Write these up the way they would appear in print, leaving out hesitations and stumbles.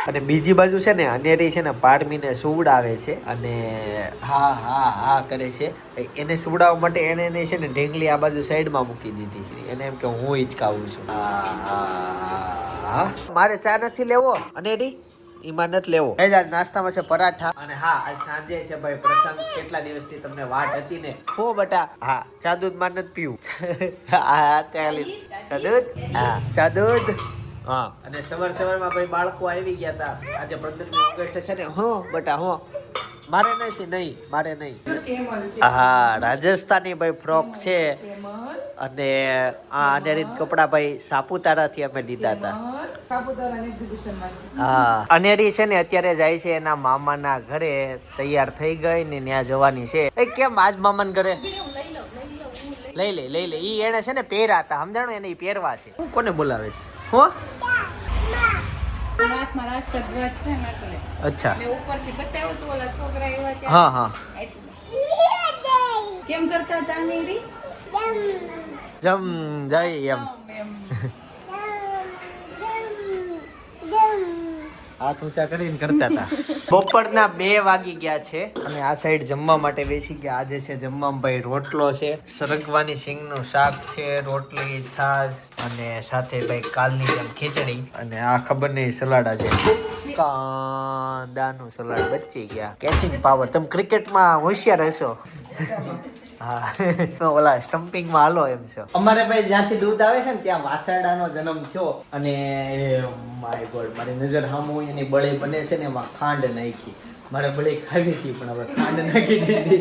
અને બીજી બાજુ છે ને અનેરી છે ને પારમીને સુવડાવે છે અને હા હા હા કરે છે. એને સુવડાવવા માટે એને છે ને ઢેંગલી આ બાજુ સાઈડમાં મૂકી દીધી. એને એમ કે હું હિચકાવું છું. મારે ચા નથી લેવો અનેરી ઈમાં નથી લેવો. આજ નાસ્તામાં છે પરાઠા અને હા આજ સાંજે છે ભાઈ પ્રસંગ. કેટલા દિવસથી તમને વાટ હતી ને. હો બટા હા ચા દૂધ માં નથી પીવું. હા ત્યાં ચા દૂધ હા ચા દૂધ. હા અને સવારમાં ભાઈ બાળકો આવી ગયા હતા. આજે 15મી ઓગસ્ટ છે ને. હું બટા હું મારે નહીં. હા રાજસ્થાની ભાઈ ફ્રોક છે અને આ અનેરીન કપડા ભાઈ સાપુતારાથી અમે લીધા હતા. હા અનેરી છે ને અત્યારે જાય છે એના મામાના ઘરે. તૈયાર થઈ ગઈ ને ત્યાં જવાની છે. કેમ આજ મામાના ઘરે લઈ લે ઈ એને છે ને પહેર્યા હતા સમજાણો એને ઈ પહેરવા છે. હું કોને બોલાવે છે હો અચ્છા હા હા કેમ કરતા હતા નેરી જમ જાય એમ હાથ ઊંચા કરીને કરતા હતા. બપોરના 2 વાગી ગયા છે અને આ સાઈડ જમવા માટે બેસી ગયા. આજે છે જમવામાં ભાઈ રોટલો છે, સરગવાની સિંગનું શાક છે, રોટલી, છાશ અને સાથે ભાઈ કાલની જેમ ખીચડી અને આ ખબર નહીં સલાડ છે. કાંદાનું સલાડ બચી ગયા. Catching power. તમે ક્રિકેટમાં હોશિયાર હશો. હા ઓલા સ્ટમ્પિંગમાં હાલો એમ છે. અમારે ભાઈ જ્યાંથી દૂધ આવે છે ને ત્યાં વાસરડાનો જન્મ થયો અને માય ગોડ મારી નજર સામું એની બળી બને છે ને એમાં ખાંડ નાખી. મારે બળી ખાવી હતી પણ હવે ખાંડ નાખી દીધી.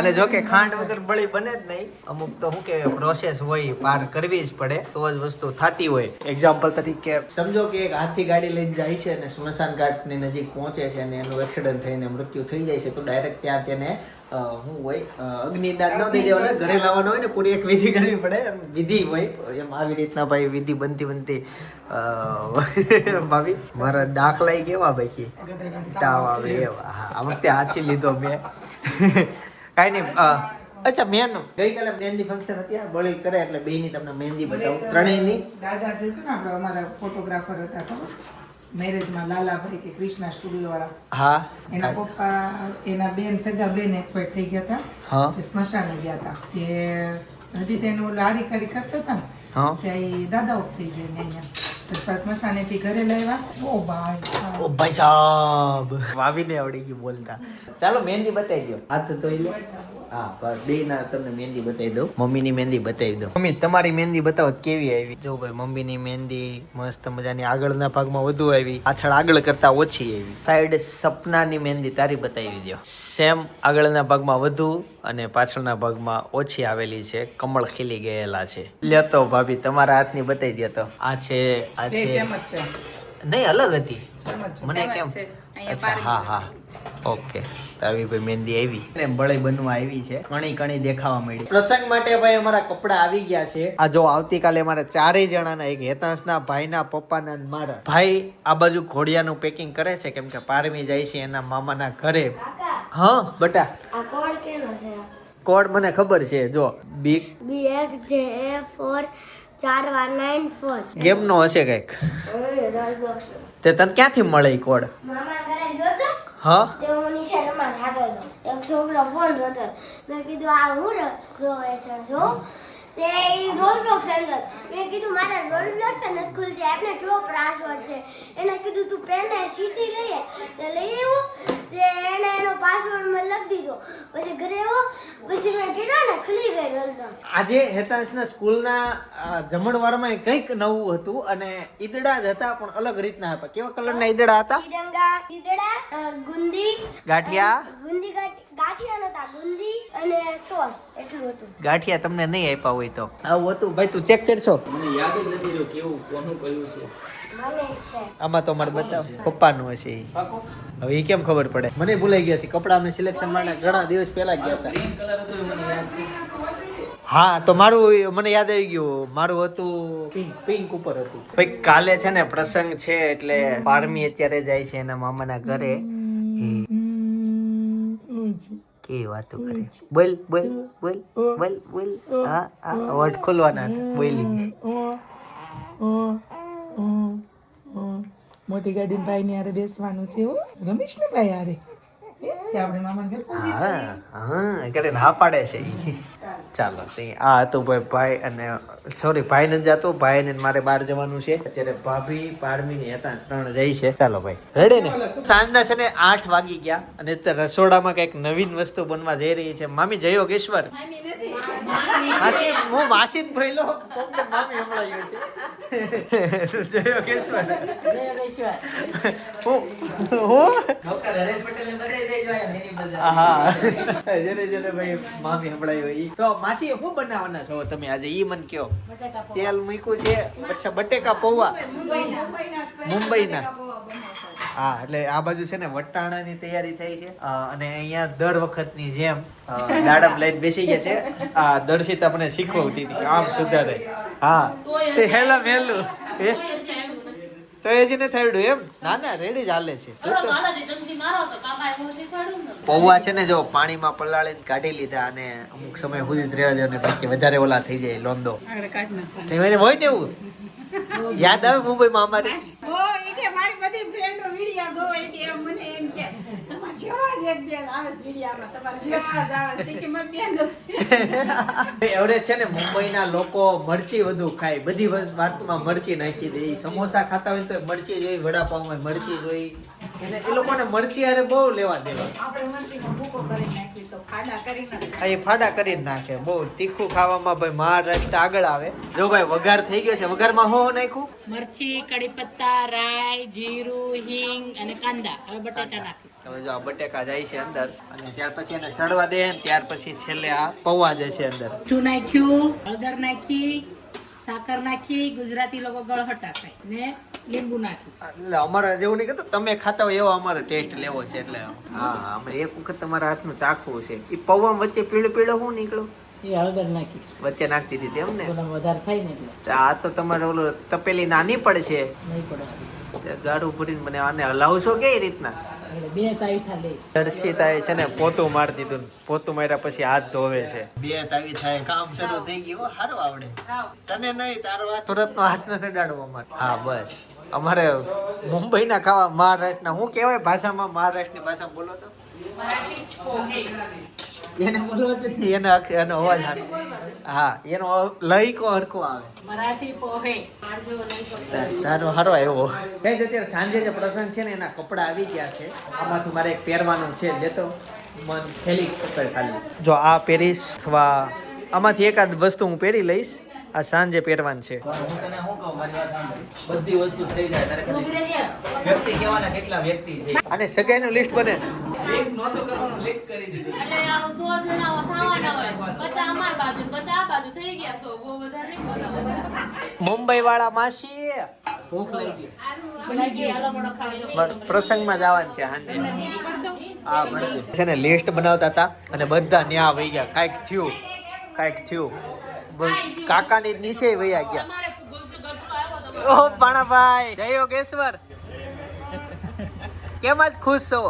અને જો કે ખાંડ વગર બળી બને જ નહીં. અમુક તો શું કે પ્રોસેસ હોય પાર કરવી જ પડે તો જ વસ્તુ થતી હોય. એક્ઝામ્પલ તરીકે સમજો કે એક હાથી ગાડી લઈને જાય છે અને સ્મશાન ઘાટની નજીક પહોંચે છે અને એનું એક્સિડન્ટ થઈને મૃત્યુ થઈ જાય છે તો ડાયરેક્ટ ત્યાં તેને શું હોય અગ્નિદાન ન દઈ દેવાના. ઘરે લાવવાનો હોય ને પૂરી એક વિધિ કરવી પડે. વિધિ હોય એમ આવી રીતના ભાઈ વિધિ બનતી ભાભી મારા દાખલા કેવા ભાઈ તાવ આવે એવા. હા આ વખતે હાચી લીધો મેં. કાંઈ નહીં. અચ્છા મેન ગઈકાલે મહેંદી ફંક્શન હતી. બળી કરે એટલે બેયની તમને મહેંદી બતાવું ત્રણેયની. દાદા જે છે ને આપણે અમારા ફોટોગ્રાફર હતા ખબર મેરેજમાં લાલાભાઈ કે કૃષ્ણા સ્ટુડિયો વાળા. હા એના પપ્પા એના બેન સગા બેન એક્સપાયર થઈ ગયા હતા. હા સ્મશાને ગયા હતા કે હજી તેનું લારી કારી કરતા હતા ને હા ત્યાં દાદા ઓફ થઈ ગયા ને અહીંયા સ્મશાનેથી ઘરે લાવ્યા. ઓ ભાઈ સાહેબ વાવીને આવડી ગયું બોલતા. ચાલો મહેંદી બતાવી દો. હાથ ધોઈ લો. હા બસ બે ના તમને મહેંદી બતાવી દઉં. મમ્મીની મહેંદી બતાવી દો. મમ્મી તમારી મહેંદી બતાવો કેવી આવી. જો ભાઈ મમ્મીની મહેંદી મસ્ત મજાની આગળના ભાગમાં વધુ આવી, પાછળ આગળ કરતા ઓછી આવી. સાઈડ સપનાની મહેંદી તારી બતાવી દો. સેમ આગળના ભાગમાં વધુ અને પાછળના ભાગમાં ઓછી આવેલી છે. કમળ ખીલી ગયેલા છે. લેતો ભાભી તમારા હાથની બતાવી દો તો. આ છે નહીં અલગ હતી મને કેમ. અચ્છા હા હા ઓકે. આવી ભાઈ મહેંદી આવી ને બળી બનવા આવી છે. કણી દેખાવા મળી. પ્રસંગ માટે ભાઈ અમારા કપડા આવી ગયા છે. આ જો આવતીકાલે મારા 4 જણાના એક હેતાંશના ભાઈના પપ્પાના મારા ભાઈ આ બાજુ ઘોડિયાનું પેકિંગ કરે છે કેમ કે પારમી જાય છે એના મામાના ઘરે. હા બટા આ કોડ કેનો છે? કોડ મને ખબર છે. જો BXJA4 4194 ગેમ નો હશે કઈક. રોલબોક્સ તે તને ક્યાંથી મળે ઈ કોડ? મામા ઘરે ગયો તો હા તે હું નીચે રમવા જતો હતો. એક છોકરો ફોન જોતો. મેં કીધું આ હું જોવે છે જો તે રોલબોક્સ અંદર. મેં કીધું મારા રોલબોક્સ નથી ખુલતી. આપણે કેવો પાસવર્ડ છે? એને કીધું તું પેન શીખી લઈએ તે લઈ આવ્યો. તે એને એનો પાસવર્ડ મને લખી દીધો. પછી ઘરે આવ્યો પછી મેં કીધું ને ખુલી ગઈ રોલબોક્સ. આજે હેતાંશના સ્કૂલના જમણવારમાં કંઈક નવું હતું અને ઈદડા જ હતા પણ અલગ રીતના હતા. કેવા કલરના ઈદડા હતા? ઈદડા ગુંદી ગાંઠિયા ગાંઠિયા નતા ગુંદી અને સોસ એટલું હતું. ગાંઠિયા તમને નહીં આપ્યા હોય તો આવું હતું. ભાઈ તું ચેક કરશો? મને યાદ જ નથી રહ્યું કેવું કોનું કયું છે. મને છે આમાં તો મારે બતાવ પપ્પાનું હશે ઈ. હવે એ કેમ ખબર પડે? મને ભૂલાઈ ગયા છે. કપડા અમે સિલેક્શન માટે ઘણા દિવસ પહેલા ગયા હતા. ગ્રીન કલર હતો એ મને યાદ છે. હા તો મારું મને યાદ આવી ગયું. મારું હતું પિંક ઉપર હતું. ભાઈ કાલે છે ને પ્રસંગ છે એટલે પારમી અત્યારે જાય છે એના મામાના ઘરે. કે વાતો કરે. બોલ બોલ બોલ બોલ બોલ. હા હા વર્ડ ખોલવાના હતા. બોલી મોટી ગાડી ભાઈ ની હારે બેસવાનું છે હો રમેશ ને ભાઈ હારે કે આપણે મામાને ઘરે પહોંચી જઈએ. હા કરે ના પાડે છે ઈ. ચાલો તે આ હતું ભાઈ અને સોરી ભાઈ ને જાતો ભાઈ ને મારે બહાર જવાનું છે અત્યારે ભાભી પાડમી ને હતા 3 જાય છે. ચાલો ભાઈ રેડી ને સાંજના છે ને 8 વાગી ગયા અને અત્યારે રસોડામાં કઈક નવીન વસ્તુ બનવા જઈ રહી છે. મામી જય યોગેશ્વર. માસી હું માસી જ ભઈલો કોક મામી હમણાં છે જય યોગેશ્વર. હા જેને જેને ભાઈ મામી હમણાં ઈ તો માસી શું બનાવવાના છો તમે આજે ઈ મને કયો. તેલ મૂક્યું છે પછી બટેકા પૌવા મુંબઈના. હા એટલે આ બાજુ છે ને વટાણાની તૈયારી થઈ છે અને અહીંયા દર વખતની જેમ દાડમ લઈને બેસી ગયા છે. આ દર્શિત આપણે શીખવતી હતી આમ સુધારે. હા તે હેલા મેલું તો એ જ ને થયું એમ. ના ના રેડી જ હાલે છે. પૌવા છે ને જો પાણીમાં પલાળીને કાઢી લીધા અને અમુક સમય સુધી જ રહેવા દેવાને બાકી વધારે ઓલા થઈ જાય લોંદો હોય ને એવું યાદ આવે મુંબઈમાં અમારે મારી બધી ફ્રેન્ડો વિડિયા જોવે કે મને એમ કે તમાર જેવા જ એક બેન આવે છે વિડિયામાં તમાર જેવા જ આવે છે કે મારી બેન જ છે. એવરેજ છે ને મુંબઈના લોકો મરચી વધુ ખાય. બધી વાતમાં મરચી નાખી દે. સમોસા ખાતા હોય તો મરચી જોઈ, વડાપાવમાં મરચી જોઈ. એને એ લોકોને મરચી હારે બહુ લેવા દેવા. આપણે મરચીનો ભૂકો કરી નાખી તો ખાડા કરી નાખી. આ એ ફાડા કરીને નાખે. બહુ તીખું ખાવામાં ભાઈ મહારાષ્ટ્ર આગળ આવે. જો ભાઈ વઘાર થઈ ગયો છે. વઘારમાં શું નાખ્યું? મરચી, કડી પત્તા, રાઈ, જીરું, હિંગ અને કાંદા. હવે બટાટા નાખીશ. હવે જો આ બટેકા જાય છે અંદર અને ત્યાર પછી એને સડવા દે ને ત્યાર પછી છેલ્લે આ પૌવા જશે અંદર. મીઠું નાખ્યું, હળદર નાખી, સાકર નાખી. ગુજરાતી લોકો ગળહટા ખાય ને લીંબુ નાખીશ. એટલે અમારે જેવું નહીં કહેતો તમે ખાતા હોય એવો અમારે ટેસ્ટ લેવો છે એટલે હા અમે એક વખત તમારા હાથનું ચાખવું છે. એ પૌવા વચ્ચે પીળો પીળો શું નીકળ્યો? એ હળદર નાખીશ. વચ્ચે નાખતી હતી એમ ને. વધારે થાય ને એટલે આ તો તમારે ઓલો તપેલી નાની પડશે. નહીં પડે. ગાડું ભરીને મને આને હલાવશો કઈ રીતના? એટલે 2 તાવીથા લઈશ. દર્શિતાએ છે ને પોતું મારી દીધું. પોતું માર્યા પછી હાથ ધોવે છે. 2 તાવી થાય કામ શરૂ થઈ ગયું. સારું આવડે તને નહીં તારો હાથ સુરતનો હાથ નથી ડાળવો અમારે. હા બસ અમારે મુંબઈના ખાવા મહારાષ્ટ્રના શું કહેવાય ભાષામાં? મહારાષ્ટ્રની ભાષામાં બોલો તો એને બોલવા જ એને એનો અવાજ હા એનો લઈકો હરખો આવે. મરાઠી પોહે તારો હારો આવ્યો. અત્યારે સાંજે જે પ્રસંગ છે ને એના કપડા આવી ગયા છે. આમાંથી મારે એક પહેરવાનું છે. લેતો મન થેલી પકડ ખાલી. જો આ પહેરીશ અથવા આમાંથી એકાદ વસ્તુ હું પહેરી લઈશ. આ સાંજે પહેરવાનું છે. હું તને શું કહું મારી વાત સાંભળ. બધી વસ્તુ થઈ જાય તારે કદી વ્યક્તિ કહેવાના કેટલા વ્યક્તિ છે. અને સગાઈનું લિસ્ટ બને. લીક નહોતું કરવાનું લીક કરી દીધું. એટલે આવું 100 જણા થવાના હોય. 50 અમાર બાજુ ને 50 આ બાજુ થઈ ગયા 100. બહુ વધારે નહીં બનાવવાના. મુંબઈ વાળા માસી ભૂખ લાગી પ્રસંગમાં જવાનું છે સાંજે. હા ભણતી છે ને લિસ્ટ બનાવતા હતા અને બધા ન્યા વહી ગયા. કાંઈક થયું કાકાની નીચે વહી ગયા. અમારે ગજરો આવ્યો તો ઓહ પાણાભાઈ જય યોગેશ્વર. કેમ આજ ખુશ છો?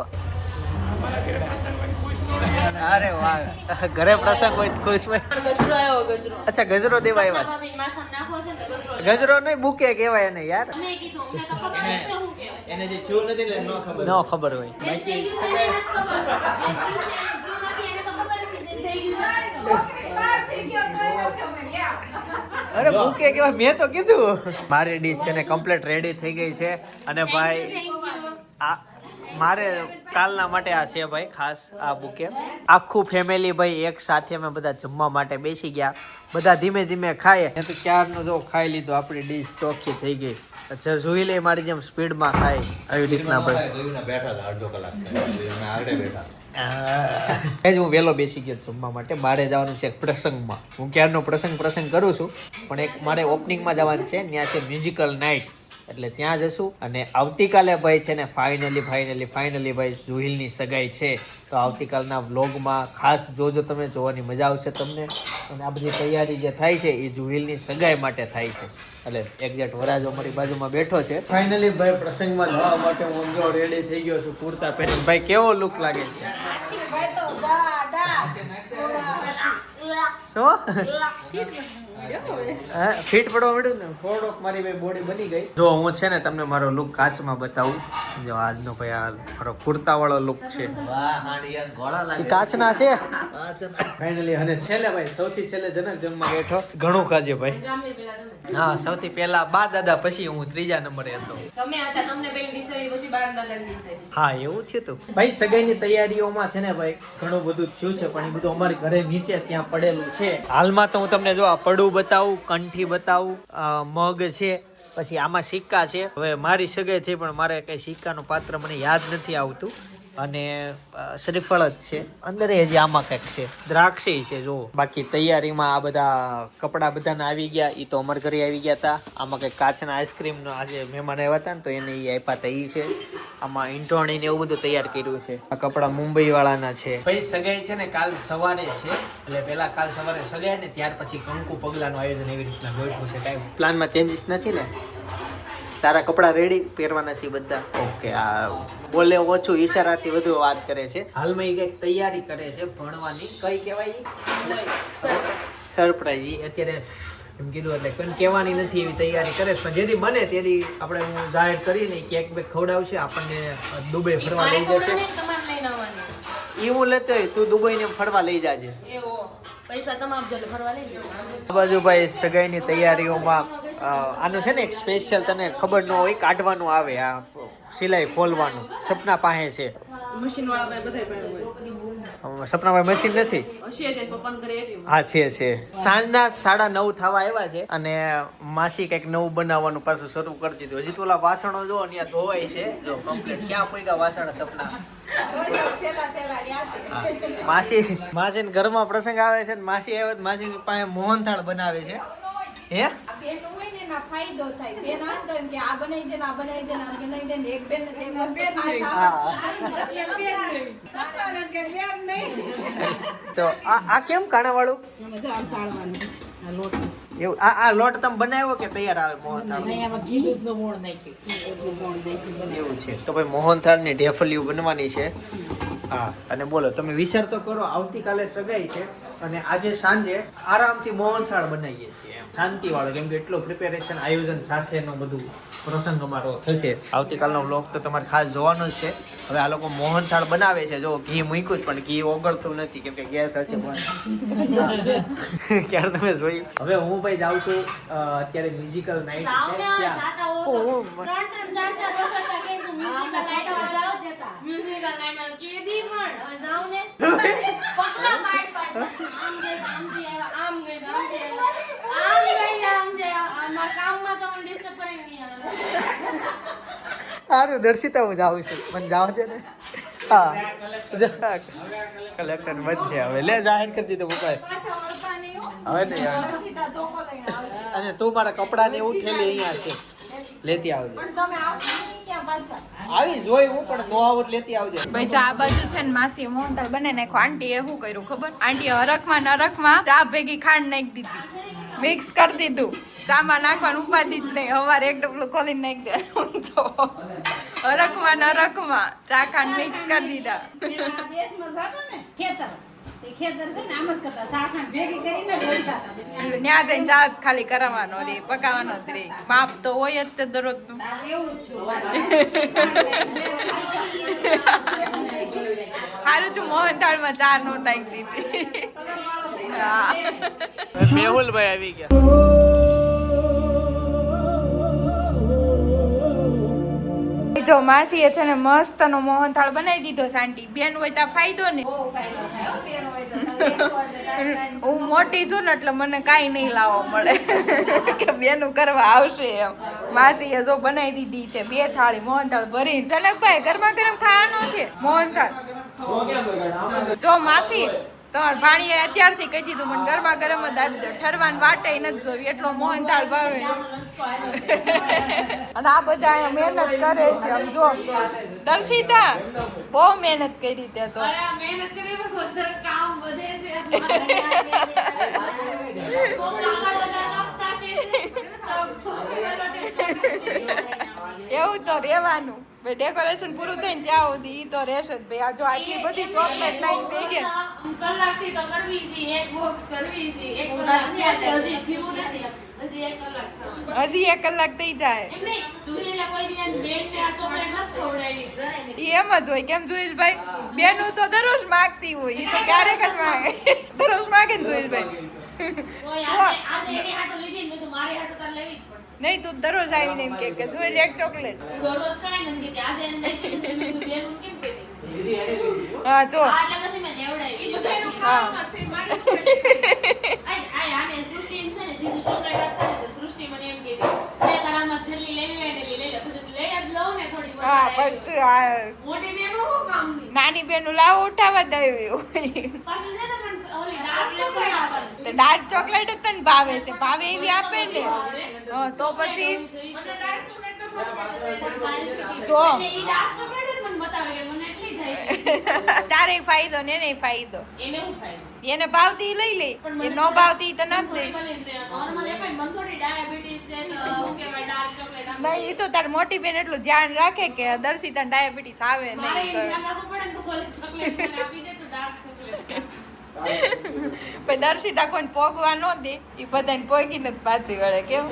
અરે વાહ ઘરે પ્રસંગ હોય તો ખુશ હોય. ગજરો આવ્યો ગજરો. અચ્છા ગજરો દેવા આવ્યા ભાભી માથામાં નાખો છે ને ગજરો. છે. ગજરો નહીં બુકે કહેવાય એને યાર. અમે કીધું અમને તો ખબર હશે શું કહેવાય. એને જે થયું નથી એટલે ન ખબર. ન ખબર હોય. જેને થઈ ગયું છે એને નથી ખબર. જેને થયું છે એને થયું નથી એને તો ખબર છે. જેને થઈ ગયું છે બહાર થઈ ગયો તો એને ખબર યાર. અરે બુકે કહેવાય મેં તો કીધું. મારી ડીશ છે ને કમ્પ્લીટ રેડી થઈ ગઈ છે અને ભાઈ થેન્ક યુ. આ મારે કાલના માટે આ છે ભાઈ ખાસ આ બુકે. આખું ફેમિલી ભાઈ એક સાથે અમે બધા જમવા માટે બેસી ગયા. બધા ધીમે ધીમે ખાય. મેં તો ક્યારનો જો ખાઈ લીધો. આપણી ડીશ ચોખ્ખી થઈ ગઈ. અચ્છા જોઈ લે મારી જેમ સ્પીડમાં ખાય આવી રીતના ભાઈ. હું વહેલો બેસી ગયો જમવા માટે. બારે જવાનું છે પ્રસંગમાં. હું ક્યારનો પ્રસંગ કરું છું પણ એક મારે ઓપનિંગમાં જવાનું છે. ત્યાં છે મ્યુઝિકલ નાઇટ એટલે ત્યાં જશું. અને આવતીકાલે ભાઈ છે ને ફાઇનલી ભાઈ જુહિલની સગાઈ છે. તો આવતીકાલના વ્લોગમાં ખાસ જોજો તમે. જોવાની મજા આવશે તમને. અને આ બધી તૈયારી જે થાય છે એ જુહિલની સગાઈ માટે થાય છે. એટલે એક્ઝેક્ટ વરાજો અમારી બાજુમાં બેઠો છે. ફાઇનલી ભાઈ પ્રસંગમાં જવા માટે હું જો રેડી થઈ ગયો છું કુર્તા પહેરીને. ભાઈ કેવો લુક લાગે છે? ભાઈ તો દા દા શું હા ફિટ પડવા મળ્યું ને થોડોક મારી ભાઈ બોડી બની ગઈ. જો હું છે ને તમને મારો લુક કાચમાં બતાવું. જો આજનો ભાઈ આ મારો કુર્તા વાળો લુક છે. વાહ હાંડિયા ઘોડા એ લાગે કાચના છે કાચના. ફાઇનલી. અને છેલ્લે ભાઈ સૌથી છેલ્લે જનક જમવા બેઠો. ઘણું ખાજે ભાઈ. હા સૌથી પહેલા બા દાદા પછી હું ત્રીજા નંબરે હતો. તમે હતા તમને પેલી ડીશ આવી પછી બાર દાદા ડીશ આવી. હા એવું થયું તું ભાઈ. સગાઈની તૈયારીઓમાં છે ને ભાઈ ઘણું બધું થયું છે પણ એ બધું અમારી ઘરે નીચે ત્યાં પડેલું છે. હાલમાં તો હું તમને જો આ પડું બતાવું, કંઠી બતાવું, મગ છે, પછી આમાં સિક્કા છે. હવે મારી સગાઈ થઈ પણ મારે કઈ સિક્કાનું પાત્ર મને યાદ નથી આવતું. અને શ્રીફળ જ છે અંદર. હજી આમાં કંઈક છે, દ્રાક્ષી છે. જો બાકી તૈયારીમાં આ બધા કપડા બધાને આવી ગયા. એ તો અમારા ઘરે આવી ગયા હતા. આમાં કંઈક કાચના આઈસ્ક્રીમનો આજે મહેમાન આવ્યા હતા ને તો એને એ આપ્યા હતા. એ છે આમાં ઈંટોણી ને એવું બધું તૈયાર કર્યું છે. આ કપડા મુંબઈ વાળાના છે. ભાઈ સગાઈ છે ને કાલ સવારે છે, એટલે પેલા કાલ સવારે સગાઈ ને ત્યાર પછી કંકુ પગલાનું આયોજન એવી રીતના ગોઠવું છે. કાંઈ પ્લાનમાં ચેન્જીસ નથી ને? તારા કપડા રેડી પહેરવાના છે બધા? ઓકે. આ બોલે ઓછું ઈશારાથી વધુ વાત કરે છે. હાલમાં એ કંઈક તૈયારી કરે છે ભણવાની. કઈ કહેવાય? સરપ્રાઈઝ. અત્યારે એમ કીધું એટલે કોઈ કહેવાની નથી એવી તૈયારી કરે છે. પણ જેથી બને તેથી આપણે હું જાહેર કરીને કેક બેક ખવડાવશે. આપણને દુબઈ ફરવા લઈ જશે. તમારે લઈને આવવાની. એ હું લેતો હોય, તું દુબઈ ને ફરવા લઈ જાજે. એવો પૈસા તમામ જલે ફરવા લઈ જાઓ. આ બાજુ ભાઈ સગાઈની તૈયારીઓમાં આનું છે ને એક સ્પેશિયલ તને ખબર ન હોય કાઢવાનું આવે. આ સિલાઈ ખોલવાનું સપના પાસે છે. મશીન વાળા ભાઈ બધા સપનાભાઈ મશીન નથી? હશે જ પપ્પાને ઘરે એટલી હા છે. સાંજના 9:30 થવા આવ્યા છે અને માસી કંઈક નવું બનાવવાનું પાછું શરૂ કરી દીધું. હજી તો ઓલા વાસણો જો ત્યાં ધોવાય છે. જો કમ્પ્લીટ ક્યાં કોઈ વાસણ સપના. માસી ઘરમાં પ્રસંગ આવે છે ને માસી આવે માસી પાસે મોહનથાળ બનાવે છે. હે બેન હોય ને એના ફાયદો થાય. બેન આ તો એમ કે આ બનાવી દે ને આ બનાવી દે ને આ બનાવી દે ને એક બેન ને એક બેન તો આ કેમ કાણા વાળું એવું? આ લોટ તમે બનાવ્યો કે તૈયાર આવે મોહનથાળ? એવું છે. તો ભાઈ મોહનથાળ ની ઢેફલીઓ બનવાની છે. હા અને બોલો તમે વિચાર તો કરો. આવતીકાલે સગાઈ છે અને આજે સાંજે આરામથી મોહનથાળ બનાવીએ છીએ એમ શાંતિ વાળો. કેમ કે એટલું પ્રિપેરેશન આયોજન સાથેનો બધું પ્રસંગ અમારો થશે. આવતીકાલનો વ્લોગ તો તમારે ખાસ જોવાનો જ છે. હવે આ લોકો મોહનથાળ બનાવે છે. જો ઘી મૂક્યું પણ ઘી ઓગળતું નથી કેમ કે ગેસ હશે પણ ક્યારે તમે જોયું. હવે હું ભાઈ જાઉં છું. અત્યારે મ્યુઝિકલ નાઇટ છે સારું દર્શિતા હું જાઉં છું. મને જાવ દે ને. હા કલેક્ટર બનશે હવે. લે જાહેર કરી દીધું મુકાય હવે નહીં આવે. અને તું મારા કપડા ને એવું ઠેલી અહીંયા છે લેતી આવજે. આવી જોઈ હું પણ નો આવત લેતી આવજે. ભાઈ ચા બાજુ છે ને માસી મોહનથાળ બને નાખો. આંટી એ શું કર્યું ખબર? આંટી હરખમાં નરખમાં ચા ભેગી ખાંડ નાખી દીધી, મિક્સ કરી દીધું. ચામાં નાખવાનું ઉપાધિ જ નહીં. હવારે એક ડબલું ખોલીને નાખી દે. હરખમાં નરખમાં ચા ખાંડ મિક્સ કરી દીધા. દેશમાં જાતો ને ખેતર તે ખેતર છે ને આમ જ કરતા સાખણ ભેગી કરીને જ વળતા હતા. ન્યા જઈને ચા ખાલી કરાવવાનો રે, પકાવવાનો જ રે. માપ તો હોય જ તે દરરોજનું. એવું જ સારું છું મોહનથાળમાં ચા નો નાખી દીધી. હા મેહુલભાઈ આવી ગયા. જો માસીએ છે ને મસ્ત નો મોહનથાળ બનાવી દીધો. શાંતિ બેન હોય તો ફાયદો ને. હું મોટી છું ને એટલે મને કાંઈ નહીં લાવવા મળે કે બેનું કરવા આવશે એમ. માસીએ જો બનાવી દીધી છે 2 થાળી મોહનથાળ ભરી. જનકભાઈ ગરમા ગરમ ખાવાનો છે મોહનથાળ. જો માસી તમાર ભાણીએ અત્યારથી કહી દીધું મને ગરમા ગરમ જ આપી દો. ઠરવાની વાટે નથી જોવી એટલો મોહનથાળ ભાવે. અને આ બધા અહીંયા મહેનત કરે છે. આમ જો દર્શિતા બહુ મહેનત કરી તે તો. મહેનત કરી પણ વધારે કામ વધે છે. એવું તો રહેવાનું ભાઈ, ડેકોરેશન પૂરું થઈને ત્યાં સુધી ઈ તો રહેશે જ ભાઈ. આ જો આટલી બધી ચોકલેટ લાઈન થઈ ગઈ. કલાકથી તો કરવી છે, એક બોક્સ કરવી છે, 1 કલાક થયા છે, હજી થયું નથી, હજી 1 કલાક થશે. હજી 1 કલાક થઈ જાય. એમ નહીં, જુહિલે કોઈ દી આની બેનને આ ચોકલેટ નથી ખવડાવી. ઈ એમ જ હોય. કેમ જોઈલભાઈ? બેનું તો દરરોજ માગતી હોય, ઈ તો ક્યારેક જ માગે. દરરોજ માગે ને જોઈલભાઈ. કોઈ આજે એની હાટુ લીધી ને મેં કીધું મારી હાટુ તાર લેવી જ પડશે. નહીં તું દરરોજ આવીને એમ કે જોઈ લે એક ચોકલેટ. દરરોજ કાંઈ નથી કહેતી. આજે એને લઈ દીધી તો મેં કીધું બેન હું કેમ કહેતી? હા જો આ એટલે પછી મેં લેવડાવી. બધાયનું હા. ખાવામાં છે, મારી ચોકલેટ. આને સૃષ્ટિને છે ને જીજુ ચોકલેટ આપતા ને તો સૃષ્ટિ મને એમ કહેતી મેં તારામાં જેટલી લેવી હોય એટલી લઈ લે, પછી તું લઈ જ લઉં ને થોડી હા વધારે પણ આવી. તું આ મોટી બેન હું કામની નાની બેનું લાવો ઉઠાવવા જ આવી હોય. પાછી છે ને પણ ઓલી ડાર્ક ચોકલેટ આપવાની. તો ડાર્ક ચોકલેટ જ તને ભાવે છે, ભાવે એવી આપે ને. હા, તો પછી મને ડાર્ક ચોકલેટ તો બહુ જો એટલે ઈ ડાર્ક ચોકલેટ જ મને બતાવે કે મને એટલી જાય. તારે ફાયદો ને એને ફાયદો. એને હું ખાય એને ભાવતી લઈ લે, એ નો ભાવતી તો ના દે. નોર્મલ એ પણ મને થોડી ડાયાબિટીસ છે તો હું કહેવાય ડાર્ક ચોકલેટ આપી. નહીં, ઈ તો તાર મોટી બેન એટલું ધ્યાન રાખે કે દર્શિતા ડાયાબિટીસ આવે મારે નહીં. ધ્યાન રાખવું પડે ને તો બોલે ચોકલેટ મને આપી દે તો ડાર્ક ચોકલેટ. પણ દર્શિતા કોઈને પોગવા ન દે, એ બધાને પોગીને જ પાછી વળે. કેમ?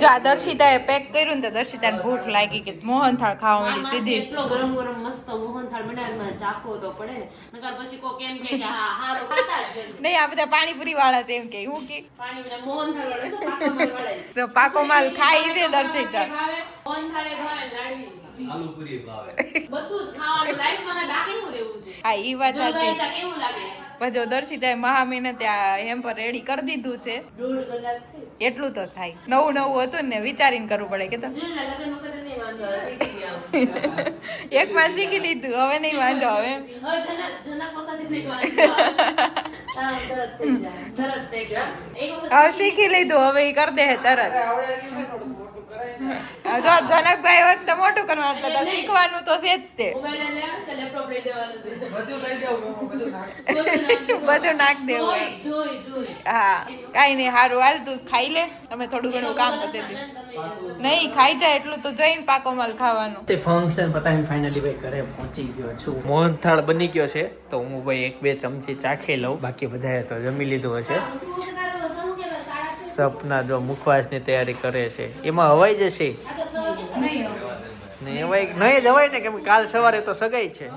જો આ દર્શિતાએ પેક કર્યું ને તો દર્શિતાને ભૂખ લાગી કે મોહનથાળ ખાવા માંડી સીધી. એટલો ગરમ ગરમ મસ્ત મોહનથાળ બનાવે મને ચાખવો તો પડે ને, નકર પછી કોક એમ કે હા હારો ખાતા જ છે. નહીં, આ બધા પાણીપુરી વાળા તો એમ કે હું કે પાણી વિના મોહનથાળ વાળા શું પાકા માલ વાળા છે. તો પાકો માલ ખાઈ છે દર્શિતા. ભાવે મોહનથાળે ભાવે લાડવી આલુ પૂરી ભાવે. બધું જ ખાવાનું લાઈફ માં બાકી શું રહેવું છે. હા, ઈ વાત સાચી. જુગારીતા કેવું લાગે છે? પણ જો દર્શિતાએ મહા મહેનતે આ હેમ્પર રેડી કરી દીધું છે, 1.5 કલાક થઈ. એટલું તો થાય. નવું નવું હતું ને વિચારીને કરવું પડે કે તો જોઈને લગન વખતે નહીં વાંધો આવે, શીખી ગયા. એકમાં શીખી લીધું, હવે નહીં વાંધો આવે. હવે જનક વખતે નહીં વાંધો આવે. આમ તરત થઈ જાય, તરત થઈ જાય. એક વખત હવે શીખી લીધું, હવે એ કરી દે તરત. હવે જો જનકભાઈ હોત તો મોટું કરવાનું, એટલે તો શીખવાનું તો છે જ તે. મોબાઈલ લઈ આવે છે, લેપટોપ લઈ દેવાનું છે. બધું નાખ દેવું. જોઈ. હા, કાઈ નહીં, હારું હાલ તું ખાઈ લે, અમે થોડું ઘણું કામ પતે દે. નહીં, ખાઈ જાય એટલું તો જઈને પાકો માલ ખાવાનું. તે ફંક્શન પતાવીને ફાઇનલી ભાઈ ઘરે પહોંચી ગયો છું. મોહનથાળ બની ગયો છે તો હું ભાઈ 1-2 ચમચી ચાખી લઉં. બાકી બધાએ તો જમી લીધું હશે. સપના જો મુખવાસની તૈયારી કરે છે, એમાં હવાઈ જશે ને? હવાઈ નહીં જવાય ને, કેમ કે કાલ સવારે તો સગાઈ છે.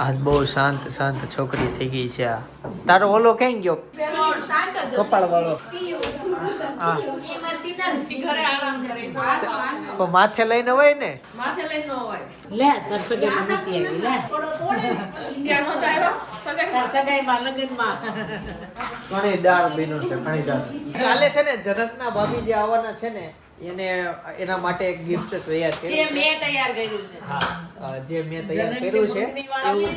આજ બહુ શાંત છોકરી થઈ ગઈ છે. આ તારો ઓલો ક્યાં ગયો કપાળ વાળો? હા, ઘરે આરામ કરે છે. પણ માથે લઈને હોય ને. માથે લઈને ન હોય. લે દર્શક નથી આવી લે થોડો તોડે. ત્યાં નહોતો આવ્યો. સગાઈ સગાઈમાં લગનમાં ઘણી દાળ બન્યું છે, ઘણી દાળ. કાલે છે ને જનકના ભાભી જે આવવાના છે ને, એને એના માટે એક ગિફ્ટ તૈયાર જે કર્યું છે. મેં તૈયાર કર્યું છે. હા, જે મેં તૈયાર કર્યું છે એવું.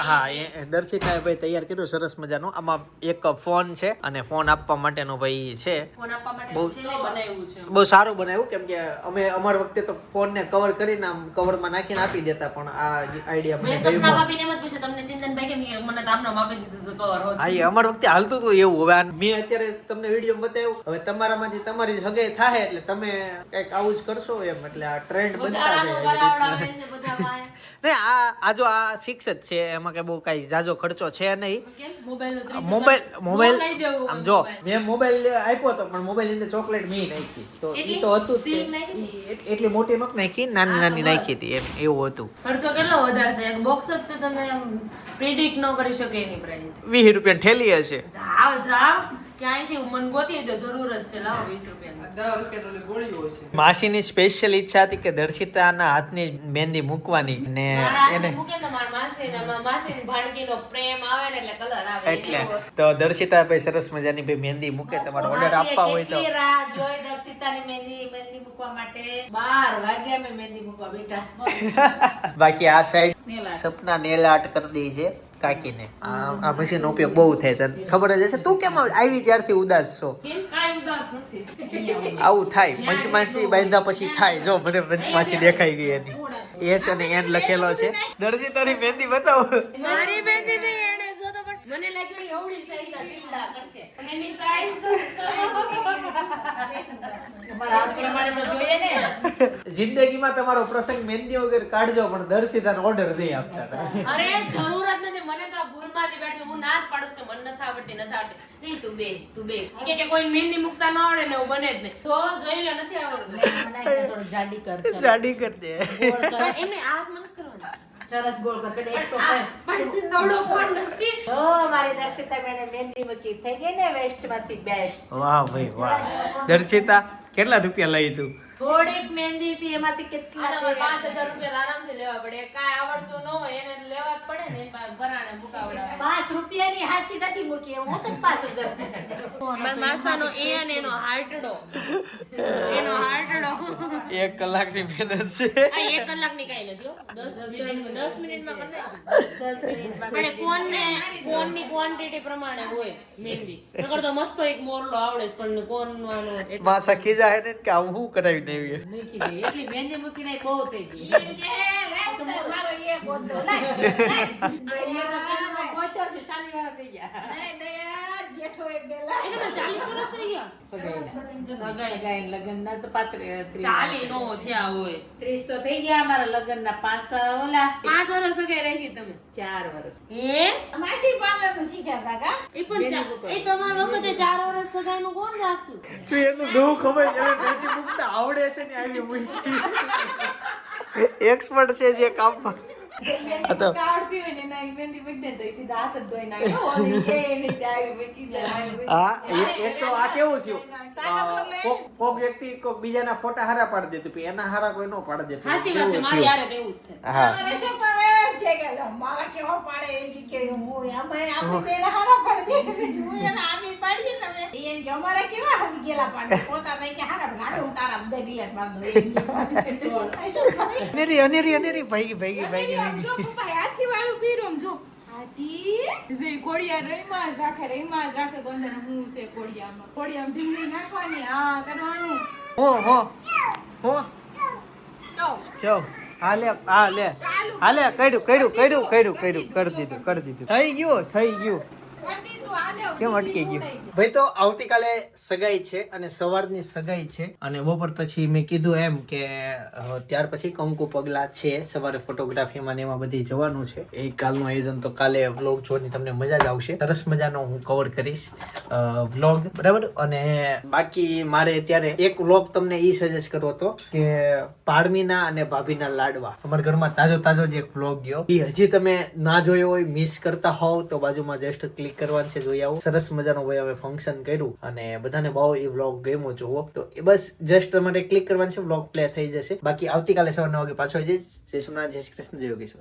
હા, એ દર્શિતાએ ભાઈ તૈયાર કર્યું સરસ મજાનું. આમાં એક ફોન છે અને ફોન આપવા માટેનો ભાઈ છે. ફોન આપવા માટે બહુ- છેલ્લે બનાવ્યું છે. બહુ સારું બનાવ્યું, કેમ કે અમે અમાર વખતે તો ફોન ને કવર કરીને આમ કવરમાં નાખીને આપી દેતા, પણ આ આઈડિયા મને મેં સપના ગમ્યો. ભાભીને એમ જ પૂછ્યું, તમને ચિંતનભાઈ કેમ કે મને તામનામ આપી દીધું તો કવર હોત. હા, એ અમાર વખતે હાલતું હતું એવું. હવે આ મેં અત્યારે તમને વિડીયો બતાવ્યું, હવે તમારામાંથી તમારી સગાઈ થાય એટલે તમે કઈક આવું જ કરશો એમ, એટલે આ ટ્રેન્ડ બનતા બધાનો જાય. કરાવડાવે છે બધા પાસે. નહીં, આ જો આ ફિક્સ જ છે, એમાં કઈ બહુ કઈ જાજો ખર્ચો છે નહીં. કેમ? મોબાઈલનો 30,000 મોબાઈલ લઈ દેવું આમ હોય જો મોબાઈલ. મેં મોબાઈલ આપ્યો હતો, પણ મોબાઈલ ની અંદર ચોકલેટ મેં નાખી, તો ઈ તો હતું જ સીલ તે. નાખી? એટલી મોટી નહોતી નાખી, નાની નાની નાખી હતી, એમ એવું હતું. ખર્ચો કેટલો વધારે થાય? બોક્સ જ તે તમે પ્રિડિક્ટ ન કરી શકે એની પ્રાઇસ. 20 રૂપિયા ઠેલી હશે. જાવ ક્યાંયથી મન ગોતી દો, જરૂર જ છે. લાવો 20 રૂપિયા. માસીની સ્પેશિયલ ઈચ્છા હતી કે દર્શિતાના હાથની મહેંદી મૂકવાની, ને મારા હાથને એને મૂકે તો મારા માસીની ભાણકીનો પ્રેમ આવે ને એટલે કલર આવે. એટલે તો દર્શિતા ભાઈ સરસ મજાની ભાઈ મહેંદી મૂકે. તમારો ઓર્ડર આપવા હોય તો કેટલી રાહ જોઈ દર્શિતાની મહેંદી મૂકવા માટે. 12 વાગ્યા મેં મહેંદી મૂકવા બેઠા. બાકી આ સાઈડ સપના નેલ આર્ટ કરી દઈ છે, કાકીને આ મશીનનો ઉપયોગ બહુ થાય તને ખબર જ હશે. તું કેમ આવી ત્યારથી ઉદાસ છો? કાંઈ ઉદાસ નથી. આવું થાય પંચમાસી બાંધ્યા પછી થાય. જો મને પંચમાસી દેખાઈ ગઈ એની એસ અને એન લખેલો છે. દર્શિતાની મહેંદી બતાવો. મારી મહેંદી નહીં એને શોધો પણ મને લાગ્યું એવડી સાઈઝ ના ટીલા કરશે પણ એની સાઈઝ જિંદગીમાં તમારો પ્રસંગ મહેંદી વગર કાઢજો પણ દર્શિતાનો ઓર્ડર નહીં આપતા તમે. અરે જરૂર જ નથી મને તો ભૂલમાંથી બેઠી હું ના જ પાડું છું કે મને નથી આવડતી નહીં તું બે ઈ કે કોઈ મહેંદી મુકતા ન આવડે ને એવું બને જ નહીં તો જોઈ લે નથી આવડતું થોડું જાડી કર જાડી કરી દે. એમને હાથ મત કરવાનો સરસ ગોળ કર પેલા એક તો કર. પણ નવડો પણ નથી ઓ મારી દર્શિતા મેડમ મહેંદી મૂકી થઈ ગઈ ને વેસ્ટ માંથી બેસ્ટ. વાહ ભાઈ વાહ. દર્શિતા કેટલા રૂપિયા લઈ તું? થોડીક મહેંદી હતી એમાંથી કેટલા આનામાં 5000 રૂપિયા આરામથી લેવા પડે કાંઈ આવડતું ન હોય એને લેવા જ પડે ને એની પાસે ભરાણે મુકાવડા 5 રૂપિયાની હાચી નથી મૂકી હું તો 5000 મારા માસાનો એ અને એનો હાર્ટડો એક કલાકની મહેનત છે. આ 1 કલાકની કાંઈ નથી હો 10 મિનિટમાં કરી નાખે પણ કોનની ક્વોન્ટિટી પ્રમાણે હોય મહેંદી નકર તો મસ્ત એક મોરલો આવડે છે પણ કોનવાનો માસા ખીજા હે ને કે આવું હું કરાવી દેવી. મૂકી દે એટલી મહેંદી મૂકીને બહુ થઈ ગઈ. એમ કે લાય તો મારો એ બોલતો લાય પહોંચ્યો છે શાલીવાળા થઈ ગયા. દયા જેઠો એક ગેલા એને પણ 40 વર્ષ થઈ ગયા સગાઈ લગન ના તો 35 ચાલી નો થયા હોય 30 તો થઈ ગયા અમારા લગન ના 5 ઓલા 5 વર્ષ સગાઈ રાખી તમે 4 વર્ષ. હે માસી પાર્લર નું શીખ્યા હતા કા એ પણ એ તમારા વખતે 4 વર્ષ સગાઈ નું કોણ રાખતું તું એનું દુઃખ ખબર છે મહેંદી મૂકતા આવડે છે ને આવી મૂકી. એક્સપર્ટ છે જે કામમાં. આ તો આવડતી હોય ને ના મહેંદી મૂકી દે તો સીધા હાથ જ ધોઈ નાખો ઓલી કે એની ત્યાં મૂકી દે હા એક તો આ કેવું થયું કોક વ્યક્તિ કોક બીજાના ફોટા હારા પાડી દેતું પણ એના હારા કોઈ નો પાડી દેતું. હાચી વાત છે મારી યારે તો એવું જ થાય હા મારે શેપા વેવાસ કે ગેલા મારા કેવા પાડે એ કે હું અમે આપણી બેને હારા પાડી દે હું એને આગે પાડીએ તમે એમ કે અમારા કેવા હમ ગેલા પાડે પોતા નહીં કે હારા ગાડો તારા બધે ડિલેટ માર દો એ શું ભાઈ અનેરી ભાઈ જો પપ્પા હાથી વાળું પીરું જો હાથી જે કોડિયા રહીમાં જ રાખે ગોંધન હું છે કોડિયામાં ઢીંગલી નાખવાની હા કરવાનું હો ચો હાલે કર્યું કરી દીધું થઈ ગયું કેમ અટકી ગયું ભાઈ. તો આવતીકાલે સગાઈ છે અને સવારની સગાઈ છે અને બપોર પછી મેં કીધું એમ કે ત્યાર પછી કંકુ પગલા છે સવારે ફોટોગ્રાફીમાં ને એમાં બધી જવાનું છે. એ કાલનું આયોજન તો કાલે વ્લોગ જોવાની તમને મજા જ આવશે. સરસ મજાનો હું કવર કરીશ વ્લોગ બરાબર. અને બાકી મારે અત્યારે એક વ્લોગ તમને ઈ સજેસ્ટ કરવો હતો કે પાડમીના અને ભાભીના લાડવા અમારા ઘરમાં તાજો જ એક વ્લોગ ગયો. એ હજી તમે ના જોયો હોય મિસ કરતા હોવ તો બાજુમાં જસ્ટ ક્લિક કરવાનું છે જોઈ આવો. સરસ મજાનો ભાઈ હવે ફંક્શન કર્યું અને બધાને બહુ એ વ્લોગ ગમ્યો જોવો તો એ બસ જસ્ટ તમારે ક્લિક કરવાનું છે વ્લોગ પ્લે થઈ જશે. બાકી આવતીકાલે સવારના વાગે પાછો જઈશ. જય સોમનાથ, જય શ્રી કૃષ્ણ, જય યોગેશ્વર.